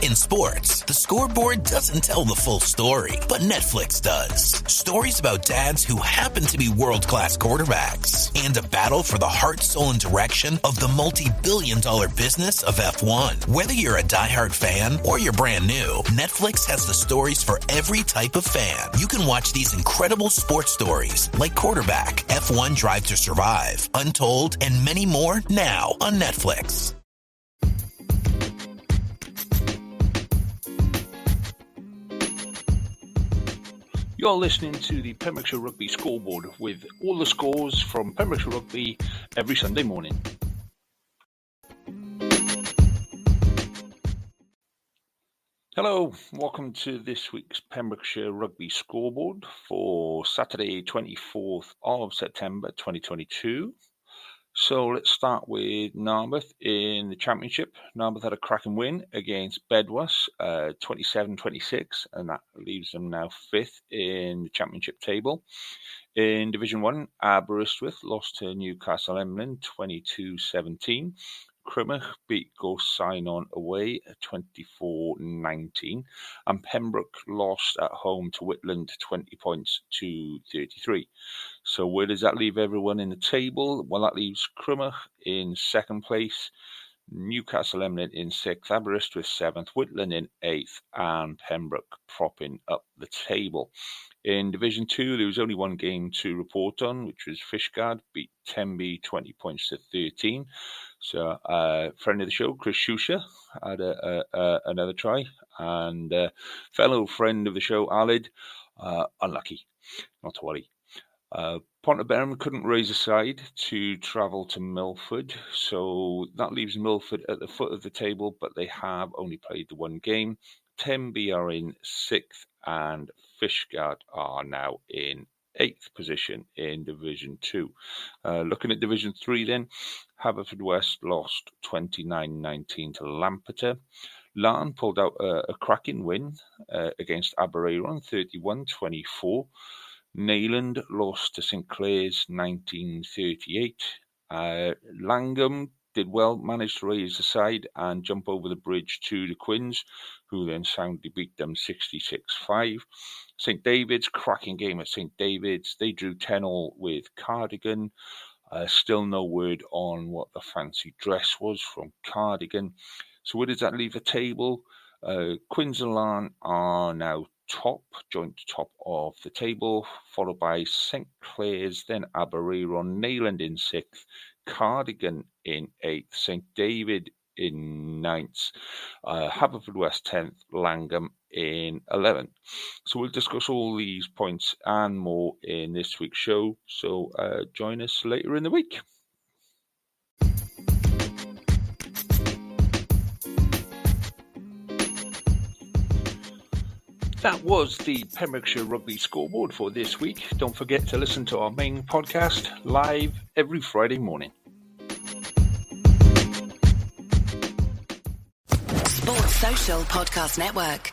In sports, the scoreboard doesn't tell the full story, but Netflix does. Stories about dads who happen to be world-class quarterbacks and a battle for the heart, soul, and direction of the multi-billion-dollar business of F1. Whether you're a diehard fan or you're brand new, Netflix has the stories for every type of fan. You can watch these incredible sports stories like Quarterback, F1 Drive to Survive, Untold, and many more now on Netflix. You're listening to the Pembrokeshire Rugby Scoreboard with all the scores from Pembrokeshire Rugby every Sunday morning. Hello, welcome to this week's Pembrokeshire Rugby Scoreboard for Saturday 24th of September 2022. So let's start with Narberth in the Championship. Narberth had a cracking win against Bedwas, 27-26, and that leaves them now 5th in the Championship table. In Division 1, Aberystwyth lost to Newcastle Emlyn 22-17. Crymych beat Ghost Sign-On away at 24-19, and Pembroke lost at home to Whitland 20 points to 33. So where does that leave everyone in the table? Well, that leaves Crymych in 2nd place, Newcastle Emlyn in 6th, Aberystwyth 7th, Whitland in 8th, and Pembroke propping up the table. In Division 2, there was only one game to report on, which was Fishguard beat Tenby 20 points to 13. So, friend of the show, Chris Shusha, had another try, and fellow friend of the show, Alid, unlucky, not to worry. Ponteberem couldn't raise a side to travel to Milford, so that leaves Milford at the foot of the table, but they have only played the one game. Tenby are in 6th, and Fishguard are now in 8th position in Division 2. Looking at Division 3 then, Haverfordwest lost 29-19 to Lampeter. Larne pulled out a cracking win against Aberaeron 31-24. Neyland lost to St Clair's 19-38. Langham did well, managed to raise the side and jump over the bridge to the Quins, who then soundly beat them 66-5. St David's, cracking game at St David's. They drew 10-all with Cardigan. Still no word on what the fancy dress was from Cardigan. So where does that leave the table? Quins and Larne are now joint top of the table, followed by St Clair's, then Aberaeron, Neyland in 6th, Cardigan in 8th, St David in 9th, Haverfordwest 10th, Langham in 11th. So we'll discuss all these points and more in this week's show, so join us later in the week. That was the Pembrokeshire Rugby Scoreboard for this week. Don't forget to listen to our main podcast live every Friday morning. Sports Social Podcast Network.